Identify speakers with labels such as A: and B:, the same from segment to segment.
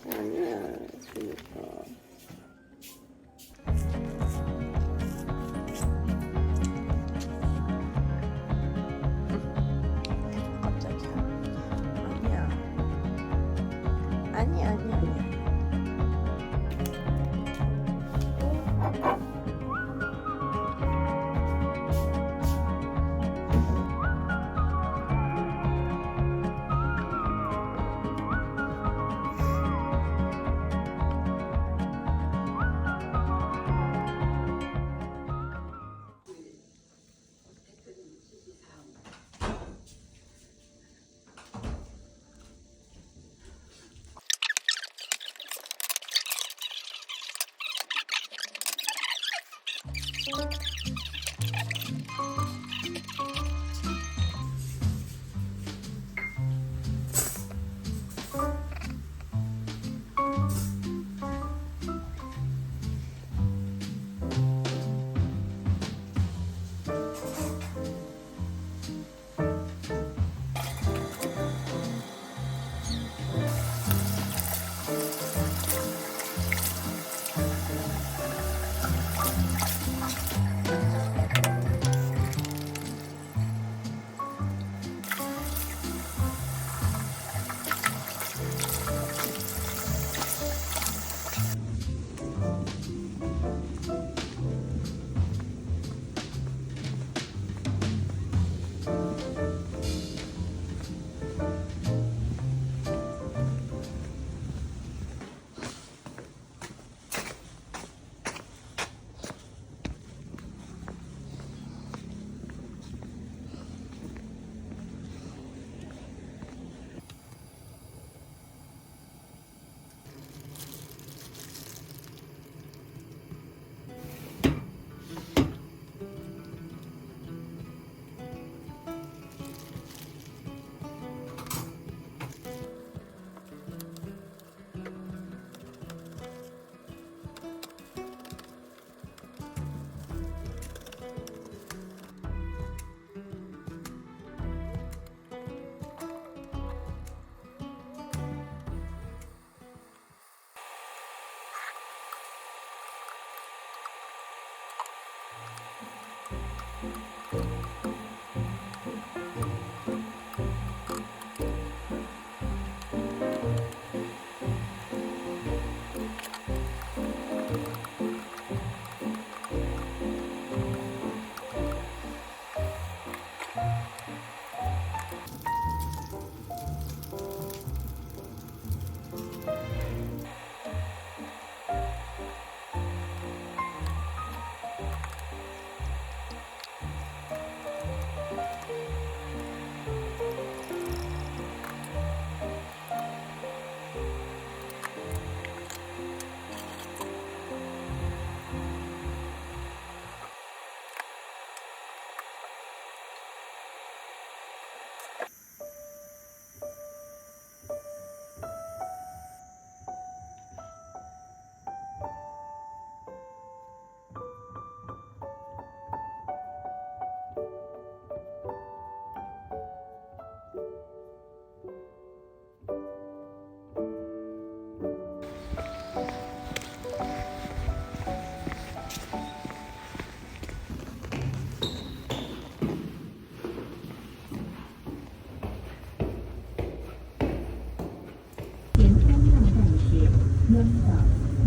A: 아니야, 그니까. 깜짝이야. 아니야. 아니야.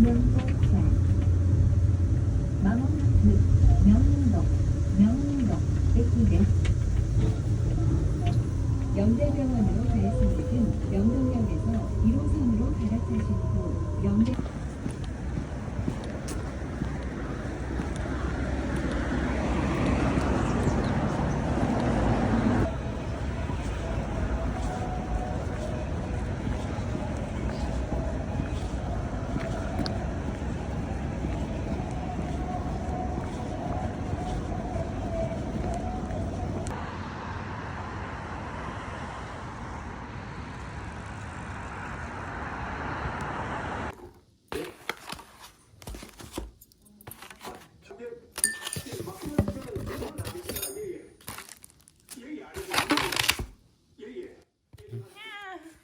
B: 명동산 망원区명릉동 백기대 영대병원으로 갈 승객은 명동역에서 1호선으로 갈아타신 후 영대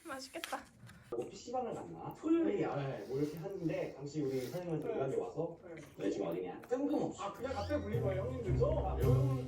A: 맛있겠다.
C: PC방을 갔나? 토요일에 뭐 이렇게 하는데 당시 우리 선생님한테 연락이 와서 너 지금 어디냐? 뜬금없이
D: 그냥 갑자기 불린 거예요 형님들도? 이런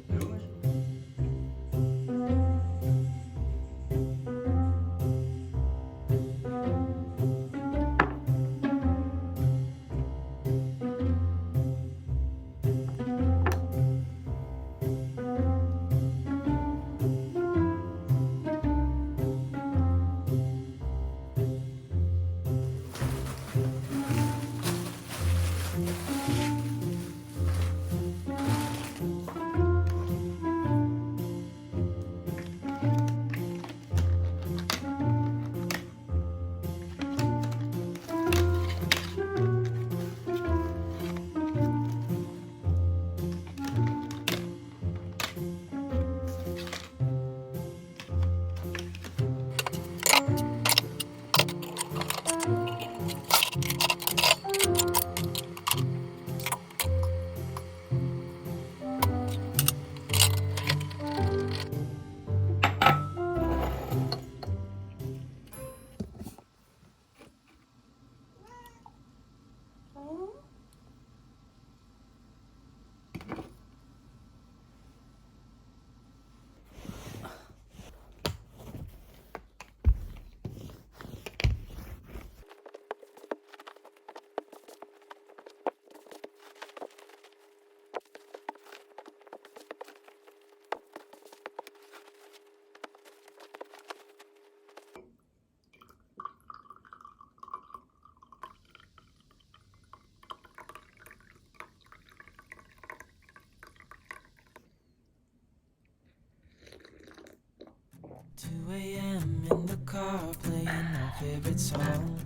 E: AM in the car playing our favorite song.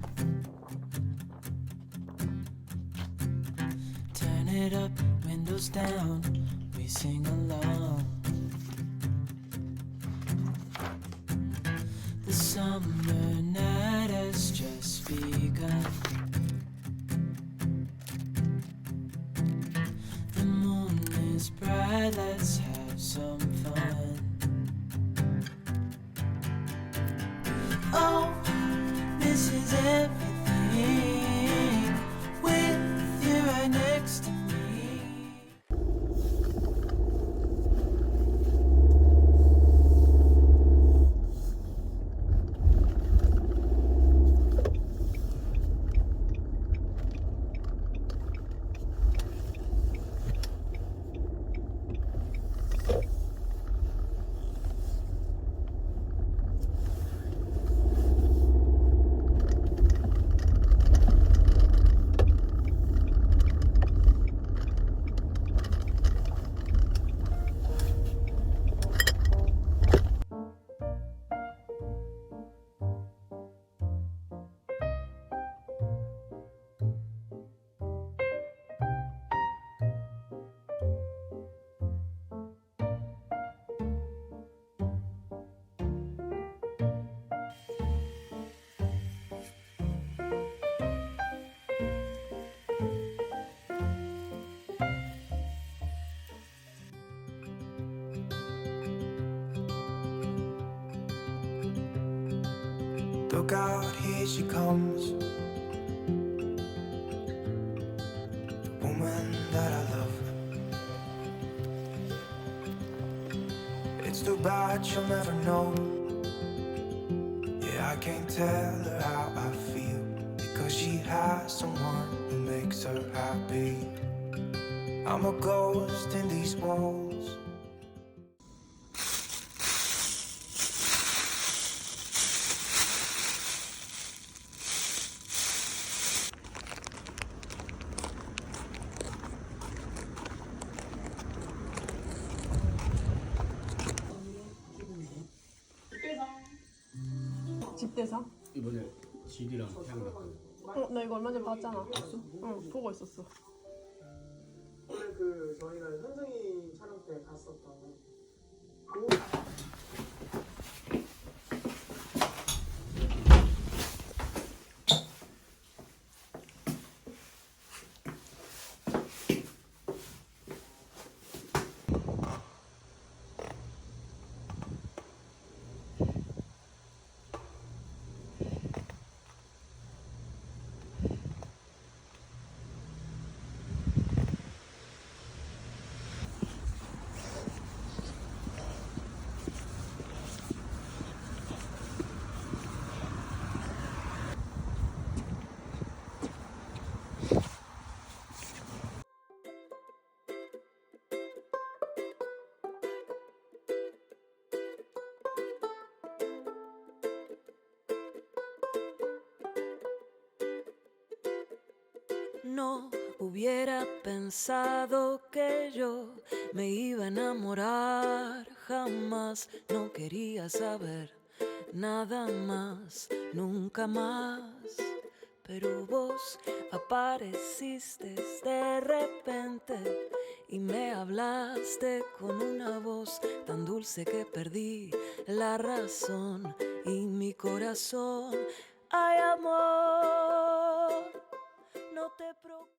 E: Turn it up, windows down, we sing along. The summer night has just begun. The moon is bright, let's have some fun. Oh, this is everything with you right next to me.
F: Look out, here she comes, the woman that I love. It's too bad she'll never know. Yeah, I can't tell her how I feel, because she has someone who makes her happy. I'm a ghost in these walls.
A: 집대상?
G: 이번에 GD랑 태양 났거든.
A: 나 이거 얼마 전에 봤잖아. 응, 보고 있었어.
D: 원래 저희가 현승이 촬영 때 갔었던
E: No hubiera pensado que yo me iba a enamorar jamás. No quería saber nada más, nunca más. Pero vos apareciste de repente y me hablaste con una voz tan dulce que perdí la razón y mi corazón. Ay, amor, no te preocupes.